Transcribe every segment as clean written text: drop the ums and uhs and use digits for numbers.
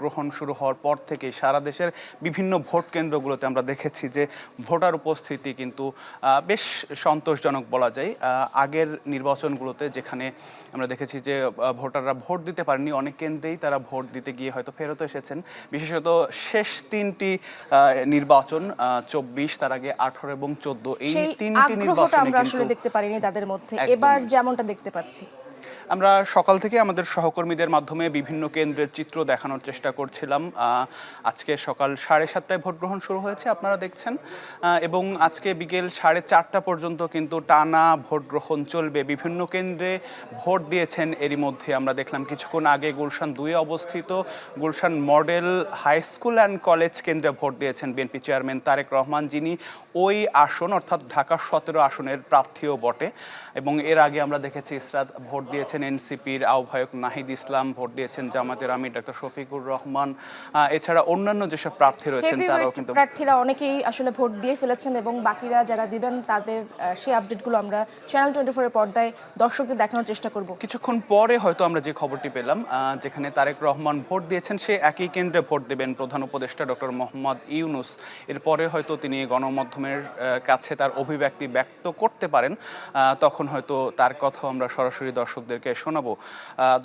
গ্রহণ শুরু হওয়ার পর থেকে সারা দেশের বিভিন্ন ভোট কেন্দ্রগুলোতে আমরা দেখেছি যে ভোটার উপস্থিতি কিন্তু বেশ সন্তোষজনক বলা যায়। আগের নির্বাচনগুলোতে যেখানে আমরা দেখেছি যে ভোটাররা ভোট দিতে পারেনি, অনেক কেন্দ্রেই তারা ভোট দিতে গিয়ে হয়তো ফেরত এসেছেন। বিশেষত শেষ তিনটি নির্বাচন ২৪, তার আগে ১৮ এবং ১৪, এই তিনটি নির্বাচনে আমরা আসলে দেখতে পারিনি তাদের মধ্যে, এবার যেমনটা দেখতে পাচ্ছি। আমরা সকাল থেকে আমাদের সহকর্মীদের মাধ্যমে বিভিন্ন কেন্দ্রের চিত্র দেখানোর চেষ্টা করছিলাম। আজকে সকাল 7:30টায় ভোট গ্রহণ শুরু হয়েছে, আপনারা দেখছেন, এবং আজকে বিকেল 4:30টা পর্যন্ত কিন্তু টানা ভোট গ্রহণ চলবে। বিভিন্ন কেন্দ্রে ভোট দিয়েছেন এরই মধ্যে আমরা দেখলাম কিছুক্ষণ আগে গুলশান 2-এ অবস্থিত Gulshan model high school and college কেন্দ্রে ভোট দিয়েছেন বিএনপি চেয়ারম্যান তারেক রহমান, যিনি ওই আসন অর্থাৎ ঢাকা 17 আসনের প্রার্থীও বটে। এবং এর আগে আমরা দেখেছি ইসরাত ভোট দিয়েছেন এনসিপির আহ্বায়ক নাহিদ ইসলাম, ভোট দিয়েছেন জামাতের আমির ডক্টর শফিকুর রহমান, এছাড়া অন্যান্য যেসব প্রার্থী রয়েছেন তারাও কিন্তু প্রার্থীরা অনেকেই আসলে ভোট দিয়ে ফেলেছেন এবং বাকিরা যারা দিবেন তাদের সেই আপডেটগুলো আমরা চ্যানেল 24 এর পর্দায় দর্শকদের দেখানোর চেষ্টা করব। কিছুক্ষণ পরে হয়তো আমরা যে খবরটি পেলাম, যেখানে তারেক রহমান ভোট দিয়েছেন সে একই কেন্দ্রে ভোট দেবেন প্রধান উপদেষ্টা ডক্টর মোহাম্মদ ইউনুস। এরপরে হয়তো তিনি গণমাধ্যমের কাছে তার অভিব্যক্তি ব্যক্ত করতে পারেন, তখন হয়তো তার কথা আমরা সরাসরি দর্শকদেরকে শোনাবো।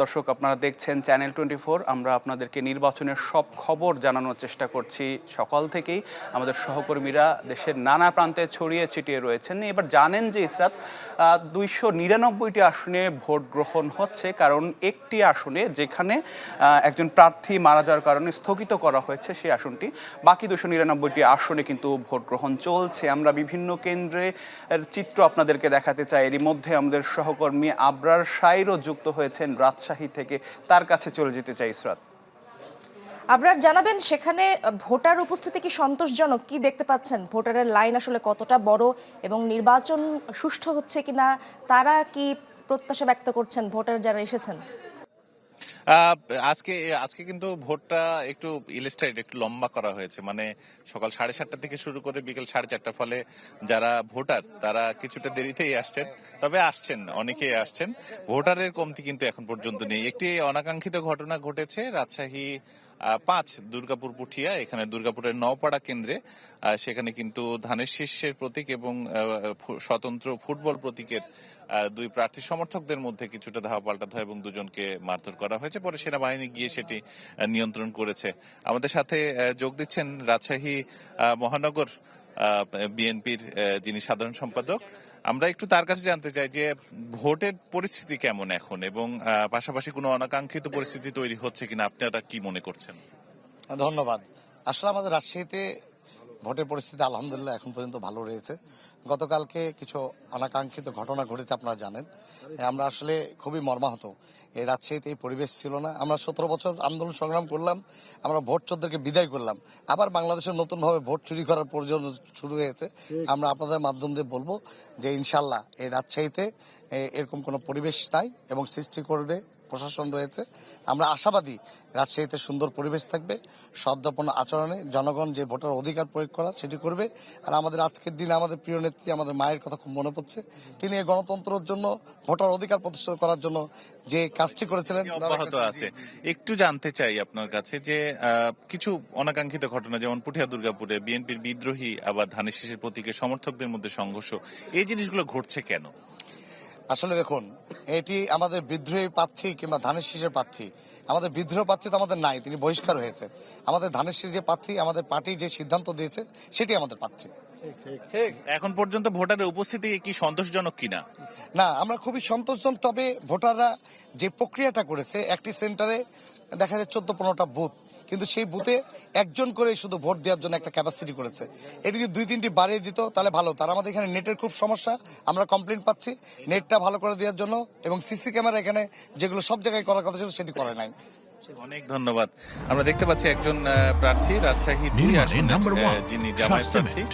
দর্শক, আপনারা দেখছেন চ্যানেল 24, আমরা আপনাদেরকে নির্বাচনের সব খবর জানানোর চেষ্টা করছি সকাল থেকেই। আমাদের সহকর্মীরা দেশের নানা প্রান্তে ছড়িয়ে ছিটিয়ে রয়েছেন। এবার জানেন যে ইসরাত 299টি আসনে ভোট গ্রহণ হচ্ছে, কারণ একটি আসনে যেখানে একজন প্রার্থী মারা যাওয়ার কারণে স্থগিত করা হয়েছে সেই আসনটি, বাকি 299টি আসনে কিন্তু ভোট গ্রহণ চলছে। আমরা বিভিন্ন কেন্দ্রের চিত্র আপনাদেরকে দেখাতে চাই। এরই মধ্যে আমাদের সহকর্মী আবরার শাইরও যুক্ত হয়েছেন রাজশাহী থেকে, তার কাছে চলে যেতে চাই ইসরাত। আপনারা জানাবেন সেখানে ভোটার উপস্থিতি কি সন্তোষজনক, কি দেখতে পাচ্ছেন, ভোটারের লাইন আসলে কতটা বড় এবং নির্বাচন সুষ্ঠু হচ্ছে কিনা, তারা কি প্রত্যাশা ব্যক্ত করছেন ভোটার যারা এসেছেন? আজকে কিন্তু ভোটটা একটু ইলাস্ট্রেট একটু লম্বা করা হয়েছে, মানে সকাল 7:30 থেকে শুরু করে বিকেল 4:30, ফলে যারা ভোটার তারা কিছুটা দেরিতেই আসছেন, তবে আসছেন, অনেকেই আসছেন। ভোটারের কমতি কিন্তু এখন পর্যন্ত নেই। একটি অনাকাঙ্ক্ষিত ঘটনা ঘটেছে রাজশাহী 5 দুর্গাপুর পুঠিয়া, এখানে দুর্গাপুরের নওপাড়া কেন্দ্রে। সেখানে কিন্তু ধানের শীর্ষের প্রতীক এবং স্বতন্ত্র ফুটবল প্রতীকের দুই প্রার্থী সমর্থকদের মধ্যে কিছুটা ধাওয়া পাল্টা হয় এবং দুজনকে মারধর করা হয়েছে। পরে সেনাবাহিনী গিয়ে সেটি নিয়ন্ত্রণ করেছে। আমাদের সাথে যোগ দিচ্ছেন রাজশাহী মহানগর বিএনপির যিনি সাধারণ সম্পাদক। আমরা একটু তার কাছে জানতে চাই যে ভোটের পরিস্থিতি কেমন এখন এবং পাশাপাশি কোনো অনাকাঙ্ক্ষিত পরিস্থিতি তৈরি হচ্ছে কিনা, আপনারা কি মনে করছেন? ধন্যবাদ। আসলে আমাদের রাজশাহীতে ভোটের পরিস্থিতি আলহামদুলিল্লাহ এখন পর্যন্ত ভালো রয়েছে। গতকালকে কিছু অনাকাঙ্ক্ষিত ঘটনা ঘটেছে, আপনারা জানেন। আমরা আসলে খুবই মর্মাহত। এই রাজশাহীতে এই পরিবেশ ছিল না। আমরা 17 বছর আন্দোলন সংগ্রাম করলাম, আমরা ভোট চোরদেরকে বিদায় করলাম, আবার বাংলাদেশের নতুনভাবে ভোট চুরি করার প্রয়োজন শুরু হয়েছে। আমরা আপনাদের মাধ্যম দিয়ে বলবো যে ইনশাল্লাহ এই রাজশাহীতে এরকম কোনো পরিবেশ নাই এবং সৃষ্টি করবে প্রশাসন রয়েছে। আমরা আশাবাদী রাজশাহীতে সুন্দর পরিবেশ থাকবে, সদ্যপূর্ণ আচরণে জনগণ যে ভোটার অধিকার প্রয়োগ করা সেটি করবে। আর আমাদের আজকের দিনে আমাদের প্রিয় নেত্রী, আমাদের মায়ের কথা খুব মনে পড়ছে। তিনি এই গণতন্ত্রের জন্য, ভোটার অধিকার প্রতিষ্ঠা করার জন্য যে কাজটি করেছিলেন অব্যাহত আছে। একটু জানতে চাই আপনার কাছে যে কিছু অনাকাঙ্ক্ষিত ঘটনা, যেমন পুঠিয়া দুর্গাপুরে বিএনপির বিদ্রোহী আবার ধানের শীষের প্রতীকের সমর্থকদের মধ্যে সংঘর্ষ, এই জিনিসগুলো ঘটছে কেন? আসলে দেখুন, এটি আমাদের বিদ্রোহী প্রার্থী কিংবা ধানের শীষের প্রার্থী, আমাদের বিদ্রোহ প্রার্থী তো আমাদের নাই, তিনি বহিষ্কার হয়েছে। আমাদের ধানের শীষ যে প্রার্থী, আমাদের পার্টি যে সিদ্ধান্ত দিয়েছে সেটি আমাদের প্রার্থী। এখন পর্যন্ত ভোটারের উপস্থিতি কি সন্তোষজনক কিনা? না, আমরা খুবই সন্তোষজনক। তবে ভোটাররা যে প্রক্রিয়াটা করেছে, একটি সেন্টারে দেখা যায় 14-15টা বুথ, কিন্তু সেই বুথে একজন করে শুধু ভোট দেওয়ার জন্য একটা ক্যাপাসিটি করেছে। এটি যদি 2-3টি বাড়িয়ে দিত তাহলে ভালো। তার আমাদের এখানে নেটের খুব সমস্যা, আমরা কমপ্লেন পাচ্ছি নেটটা ভালো করে দেওয়ার জন্য, এবং সিসি ক্যামেরা এখানে যেগুলো সব জায়গায় করার কথা ছিল সেটি করে নাই। অনেক ধন্যবাদ। আমরা দেখতে পাচ্ছি একজন প্রার্থী রাজশাহী 2 আসনের যিনি জামায়াত প্রার্থী,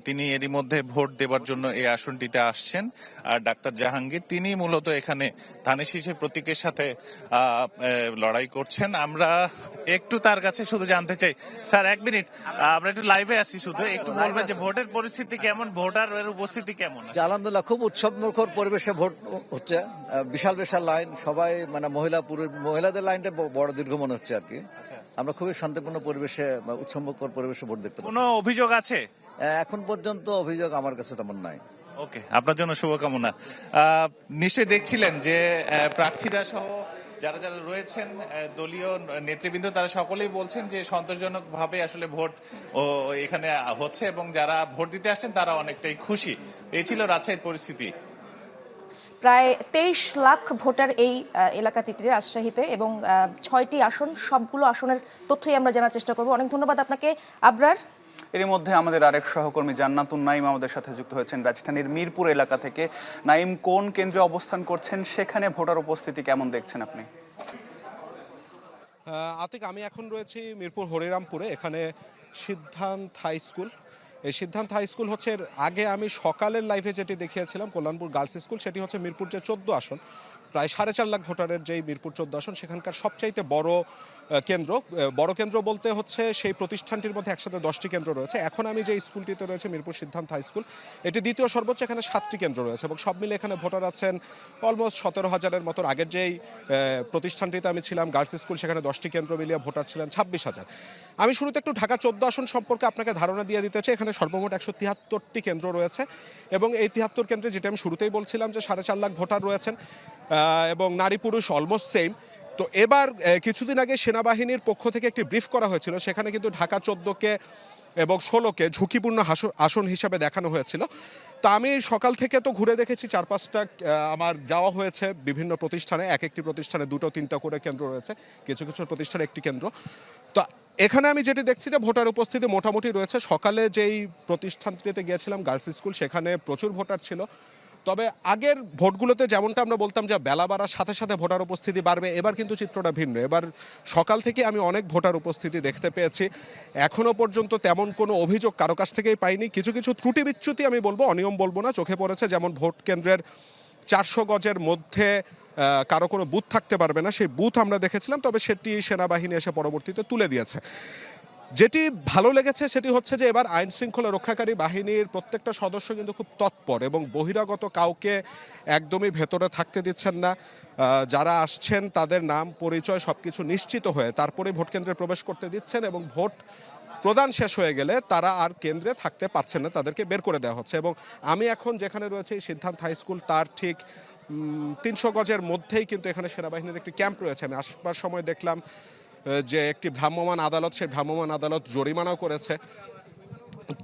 তিনি এরই মধ্যে ভোট দেবার জন্য এই আসনটিতে আসছেন। আর ডাক্তার জাহাঙ্গীর, তিনি মূলত এখানে ধানের শীষের প্রতীকের সাথে লড়াই করছেন। আমরা একটু তার কাছে শুধু জানতে চাই, স্যার 1 মিনিট, আমরা একটু লাইভে আছি, শুধু একটু বলবেন যে ভোটের পরিস্থিতি কেমন, ভোটারের উপস্থিতি কেমন? আলহামদুলিল্লাহ, খুব উৎসবমুখর পরিবেশে ভোট হচ্ছে। বিশাল বিশাল লাইন, সবাই মানে মহিলাদের লাইনটা বড় দীর্ঘ মনে হচ্ছে আর কি। আমরা খুবই শান্তিপূর্ণ পরিবেশে বা উৎসবমুখর পরিবেশে ভোট দেখতে পাবো। কোনো অভিযোগ আছে? এখন পর্যন্ত অভিযোগ আমার কাছে তেমন নাই। ওকে, আপনার জন্য শুভকামনা। নিশ্চয়ই দেখছিলেন যে প্রার্থীরা সহ যারা যারা রয়েছেন দলীয় নেতৃবৃন্দ তারা সকলেই বলছেন যে সন্তোষজনক ভাবে আসলে ভোট এখানে হচ্ছে এবং যারা ভোট দিতে আসছেন তারা অনেকটাই খুশি। এই ছিল রাজশাহীর পরিস্থিতি। প্রায় 23 লাখ ভোটার এই এলাকাটিতে রাজশাহীতে এবং 6টি আসন, সবগুলো আসনের তথ্যই আমরা জানার চেষ্টা করব। অনেক ধন্যবাদ আপনাকে আবরার। এর মধ্যে আমাদের আরেক সহকর্মী জান্নাতুন নাইম আমাদের সাথে যুক্ত হয়েছেন রাজধানীর মিরপুর এলাকা থেকে। নাইম, কোন কেন্দ্রে অবস্থান করছেন, সেখানে ভোটার উপস্থিতি কেমন দেখছেন আপনি? আতিক, আমি এখন রয়েছি মিরপুর হরিরামপুরে। এখানে সিদ্ধান্ত হাই স্কুল। এই সিদ্ধান্ত হাই স্কুল হচ্ছে আগে আমি সকালের লাইভে যেটি দেখিয়েছিলাম কল্যাণপুর গার্লস স্কুল, সেটি হচ্ছে মিরপুর যে 14 আসন, প্রায় 4.5 লাখ ভোটারের যেই মিরপুর 14 আসন, সেখানকার সবচাইতে বড় কেন্দ্র। বড় কেন্দ্র বলতে হচ্ছে সেই প্রতিষ্ঠানটির মধ্যে একসাথে 10টি কেন্দ্র রয়েছে। এখন আমি যে স্কুলটিতে রয়েছে মিরপুর সিদ্ধান্ত হাই স্কুল, এটি দ্বিতীয় সর্বোচ্চ, এখানে 7টি কেন্দ্র রয়েছে এবং সব মিলে এখানে ভোটার আছেন অলমোস্ট 17,000-এর মতো। আগের যেই প্রতিষ্ঠানটিতে আমি ছিলাম গার্লস স্কুল, সেখানে 10টি কেন্দ্র মিলিয়ে ভোটার ছিলেন 26,000। আমি শুরুতে একটু ঢাকা 14 আসন সম্পর্কে আপনাকে ধারণা দিয়ে দিতে চাই। এখানে সর্বমোট 173টি কেন্দ্র রয়েছে এবং এই 73 কেন্দ্রে, যেটা আমি শুরুতেই বলছিলাম যে 4.5 লাখ ভোটার রয়েছেন এবং নারী পুরুষ অলমোস্ট সেম। তো এবার কিছুদিন আগে সেনাবাহিনীর পক্ষ থেকে একটি ব্রিফ করা হয়েছিল, সেখানে কিন্তু ঢাকা 14কে এবং 16কে ঝুঁকিপূর্ণ আসন হিসাবে দেখানো হয়েছিল। তা আমি সকাল থেকে তো ঘুরে দেখেছি 4-5টা, আমার যাওয়া হয়েছে বিভিন্ন প্রতিষ্ঠানে, এক একটি প্রতিষ্ঠানে 2-3টা করে কেন্দ্র রয়েছে, কিছু কিছু প্রতিষ্ঠানে একটি কেন্দ্র। তো এখানে আমি যেটি দেখছি যে ভোটার উপস্থিতি মোটামুটি রয়েছে। সকালে যেই প্রতিষ্ঠানটিতে গিয়েছিলাম গার্লস স্কুল, সেখানে প্রচুর ভোটার ছিল। তবে আগের ভোটগুলোতে যেমনটা আমরা বলতাম যে বেলা বাড়ার সাথে সাথে ভোটার উপস্থিতি বাড়বে, এবার কিন্তু চিত্রটা ভিন্ন। এবার সকাল থেকে আমি অনেক ভোটার উপস্থিতি দেখতে পেয়েছি। এখনও পর্যন্ত তেমন কোনো অভিযোগ কারো কাছ থেকেই পাইনি। কিছু কিছু ত্রুটি বিচ্যুতি আমি বলবো, অনিয়ম বলবো না, চোখে পড়েছে। যেমন ভোট কেন্দ্রের 400 গজের মধ্যে কারো কোনো বুথ থাকতে পারবে না, সেই বুথ আমরা দেখেছিলাম, তবে সেটি সেনাবাহিনী এসে পরবর্তীতে তুলে দিয়েছে। যেটি ভালো লেগেছে সেটি হচ্ছে যে এবার আইন শৃঙ্খলা রক্ষাকারী বাহিনীর প্রত্যেকটা সদস্য কিন্তু খুব তৎপর এবং বহিরাগত কাউকে একদমই ভেতরে থাকতে দিচ্ছেন না। যারা আসছেন তাদের নাম পরিচয় সবকিছু নিশ্চিত হয়ে তারপরে ভোট কেন্দ্রে প্রবেশ করতে দিচ্ছেন এবং ভোট প্রদান শেষ হয়ে গেলে তারা আর কেন্দ্রে থাকতে পারছেন না, তাদেরকে বের করে দেওয়া হচ্ছে। এবং আমি এখন যেখানে রয়েছে সিদ্ধান্ত হাই স্কুল, তার ঠিক 300 গজের মধ্যেই কিন্তু এখানে সেনাবাহিনীর একটি ক্যাম্প রয়েছে। আমি আসবার সময় দেখলাম যে একটি ভ্রাম্যমাণ আদালত, সেই ভ্রাম্যমাণ আদালত জরিমানাও করেছে।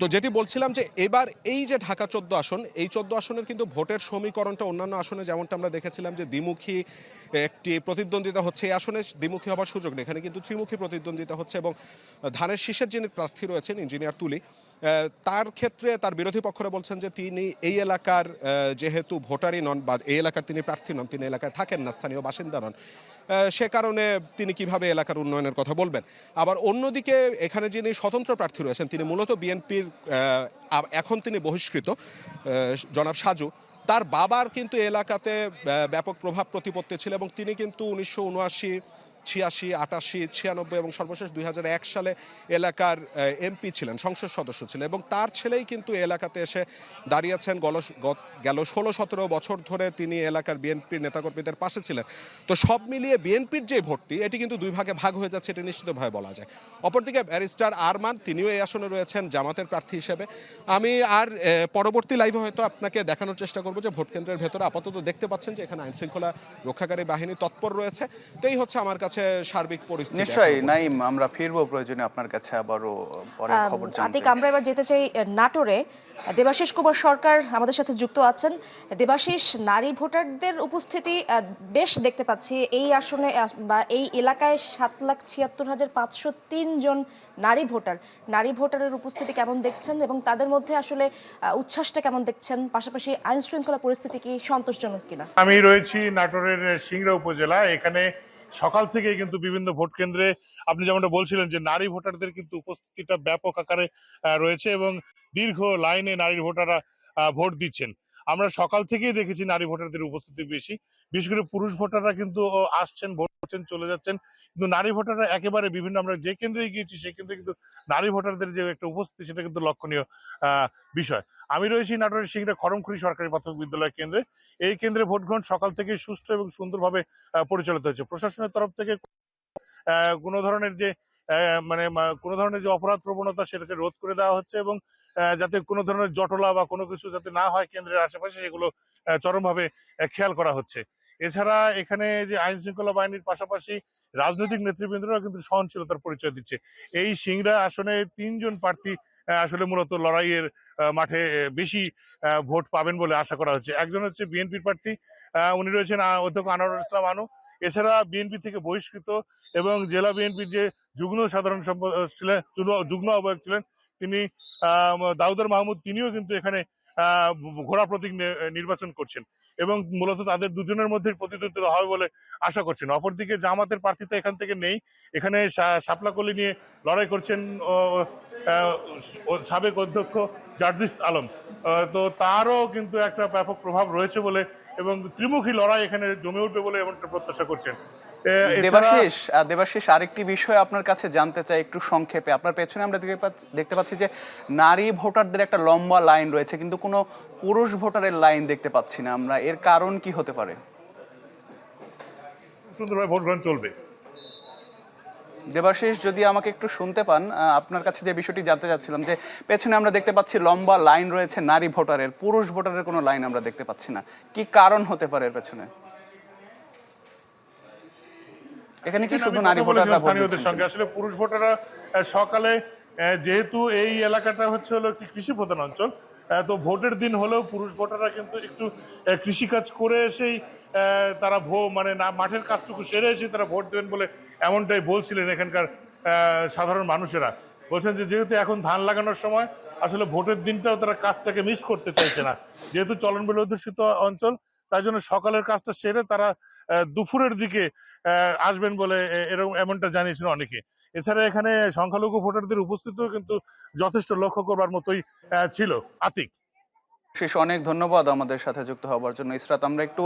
তো যেটি বলছিলাম যে এবার এই যে ঢাকা 14 আসন, এই 14 আসনের কিন্তু ভোটের সমীকরণটা অন্যান্য আসনে যেমনটা আমরা দেখেছিলাম যে দ্বিমুখী একটি প্রতিদ্বন্দ্বিতা হচ্ছে, এই আসনে দ্বিমুখী হবার সুযোগ নেই, এখানে কিন্তু ত্রিমুখী প্রতিদ্বন্দ্বিতা হচ্ছে। এবং ধানের শীষের যিনি প্রার্থী রয়েছেন ইঞ্জিনিয়ার তুলি, তার ক্ষেত্রে তার বিরোধী পক্ষরা বলছেন যে তিনি এই এলাকার যেহেতু ভোটারই নন বা এই এলাকার তিনি প্রার্থী নন, তিনি এলাকায় থাকেন না, স্থানীয় বাসিন্দা নন, সে কারণে তিনি কিভাবে এলাকার উন্নয়নের কথা বলবেন। আবার অন্যদিকে এখানে যিনি স্বতন্ত্র প্রার্থী রয়েছেন, তিনি মূলত বিএনপির, এখন তিনি বহিষ্কৃত, জনাব সাজু, তার বাবার কিন্তু এলাকাতে ব্যাপক প্রভাব প্রতিপত্তি ছিল এবং তিনি কিন্তু 1979, 86, 88, 96 এবং সর্বশেষ 2001 সালে এলাকার এমপি ছিলেন, সংসদ সদস্য ছিলেন এবং তার ছেলেই কিন্তু এলাকাতে এসে দাঁড়িয়েছেন। গেল 16-17 বছর ধরে তিনি এলাকার বিএনপির নেতাকর্মীদের পাশে ছিলেন। তো সব মিলিয়ে বিএনপির যে ভোটটি, এটি কিন্তু দুই ভাগে ভাগ হয়ে যাচ্ছে, এটি নিশ্চিতভাবে বলা যায়। অপরদিকে ব্যারিস্টার আরমান, তিনিও এই আসনে রয়েছেন জামাতের প্রার্থী হিসেবে। আমি আর পরবর্তী লাইভে হয়তো আপনাকে দেখানোর চেষ্টা করবো যে ভোট কেন্দ্রের ভেতরে আপাতত দেখতে পাচ্ছেন যে এখানে আইনশৃঙ্খলা রক্ষাকারী বাহিনী তৎপর রয়েছে। তো এই হচ্ছে আমার কাছে সার্বিক পরিস্থিতি। নিশ্চয়ই নাইম, আমরা ফিরবো প্রয়োজনে আপনার কাছে আবারও পরে খবর জানতে। আতিক, আমরা এবার যেতে চাই নাটোরে। দেবাশিস কুমার সরকার আমাদের সাথে যুক্ত আছেন। দেবাশিস, নারী ভোটারদের উপস্থিতি বেশ দেখতে পাচ্ছি এই আসনে বা এই এলাকায়। 7,76,503 জন নারী ভোটারের উপস্থিতি কেমন দেখছেন এবং তাদের মধ্যে আসলে উচ্ছ্বাসটা কেমন দেখছেন, পাশাপাশি আইন শৃঙ্খলা পরিস্থিতি কি সন্তোষজনক কিনা? আমি রয়েছি নাটোরের সিংড়া উপজেলা। এখানে সকাল থেকে কিন্তু বিভিন্ন ভোট কেন্দ্রে আপনি যেমনটা বলছিলেন যে নারী ভোটারদের কিন্তু উপস্থিতিটা ব্যাপক আকারে রয়েছে এবং দীর্ঘ লাইনে নারী ভোটাররা ভোট দিচ্ছেন। আমরা সকাল থেকেই দেখেছি নারী ভোটারদের উপস্থিতি বেশি, বিশেষ করে পুরুষ ভোটাররা কিন্তু আসছেন, ভোট করছেন, চলে যাচ্ছেন, কিন্তু নারী ভোটাররা একেবারে বিভিন্ন, আমরা যে কেন্দ্রে গিয়েছি সেই কেন্দ্রে কিন্তু নারী ভোটারদের যে একটা উপস্থিতি, সেটা কিন্তু লক্ষণীয় বিষয়। আমি রয়েছি নাটোরের সিংড়া খড়মখুরি সরকারি প্রাথমিক বিদ্যালয় কেন্দ্রে। এই কেন্দ্রে ভোট গ্রহণ সকাল থেকে সুষ্ঠু এবং সুন্দরভাবে পরিচালিত হয়েছে। প্রশাসনের তরফ থেকে কোনো ধরনের যে কোনো ধরনের যে অপরাধ প্রবণতা সেটাকে রোধ করে দেওয়া হচ্ছে, এবং যাতে কোনো ধরনের জটলা বা কোনো কিছু যাতে না হয় কেন্দ্রের আশেপাশে, সেগুলো চরমভাবে খেয়াল করা হচ্ছে। এছাড়া এখানে যে আইন শৃঙ্খলা বাহিনীর পাশাপাশি রাজনৈতিক নেতৃবৃন্দরাও কিন্তু সহনশীলতার পরিচয় দিচ্ছে। এই সিংড়া আসনে 3 জন প্রার্থী আসলে মূলত লড়াইয়ের মাঠে বেশি ভোট পাবেন বলে আশা করা হচ্ছে। একজন হচ্ছে বিএনপির প্রার্থী, উনি রয়েছেন অধ্যক্ষ আনোয়ারুল ইসলাম আনু। এছাড়া বিএনপি থেকে বহিষ্কৃত এবং জেলা বিএনপির যে যুগ্ম সাধারণ সম্পাদক ছিলেন, যুগ্ম আহ্বায়ক ছিলেন তিনি দাউদার মাহমুদ, তিনিও কিন্তু এখানে ঘোড়া প্রতীক নির্বাচন করছেন এবং মূলত তাদের দুজনের মধ্যে প্রতিদ্বন্দ্বিতা হবে বলে আশা করছেন। অপরদিকে জামাতের প্রার্থী তো এখান থেকে নেই, এখানে শাপলাকলি নিয়ে লড়াই করছেন সাবেক অধ্যক্ষ জার্জিস আলম। তো তারও কিন্তু একটা ব্যাপক প্রভাব রয়েছে বলে এবং ত্রিমুখী লড়াই এখানে জমে উঠবে বলে এমনটা প্রত্যাশা করছেন। দেবাশিস, আরেকটি বিষয় আপনার কাছে জানতে চাই একটু সংক্ষেপে। আপনার পেছনে আমরা দেখতে পাচ্ছি যে নারী ভোটারদের একটা লম্বা লাইন রয়েছে, কিন্তু কোনো পুরুষ ভোটারের লাইন দেখতে পাচ্ছি না আমরা। এর কারণ কি হতে পারে? সুন্দরভাবে ভোট গ্রহণ চলবে। দেবাশিস, যদি আমাকে একটু শুনতে পান, আপনার কাছে যে বিষয়টি জানতে চাচ্ছিলাম যে পেছনে আমরা দেখতে পাচ্ছি লম্বা লাইন রয়েছে নারী ভোটারের, পুরুষ ভোটারের কোনো লাইন আমরা দেখতে পাচ্ছি না। কি কারণ হতে পারে এর পেছনে? এখানে কি শুধু নারী ভোটাররা ভোট স্থানীয়দের দিচ্ছেন? সঙ্গে আসলে পুরুষ ভোটাররা সকালে, যেহেতু এই এলাকাটা হচ্ছে হলো একটি কৃষি প্রধান অঞ্চল, তো ভোটের দিন হলেও পুরুষ ভোটাররা কিন্তু একটু কৃষিকাজ করে এসেই তারা মাঠের কাজটুকু সেরে এসে তারা ভোট দেবেন বলে এমনটাই বলছিলেন এখানকার সাধারণ মানুষেরা। বলছেন যে যেহেতু এখন ধান লাগানোর সময়, আসলে ভোটের দিনটাও তারা কাজটাকে মিস করতে চাইছে না, যেহেতু চলন বিল অধ্যুষিত অঞ্চল, তাই জন্য সকালের কাজটা সেরে তারা দুপুরের দিকে আসবেন বলে এমনটা জানিয়েছিল অনেকে। এছাড়া এখানে সংখ্যালঘু ভোটারদের উপস্থিতিও কিন্তু যথেষ্ট লক্ষ্য করবার মতোই ছিল। আতিক, শেষ, অনেক ধন্যবাদ আমাদের সাথে যুক্ত হওয়ার জন্য। ইসরাত, আমরা একটু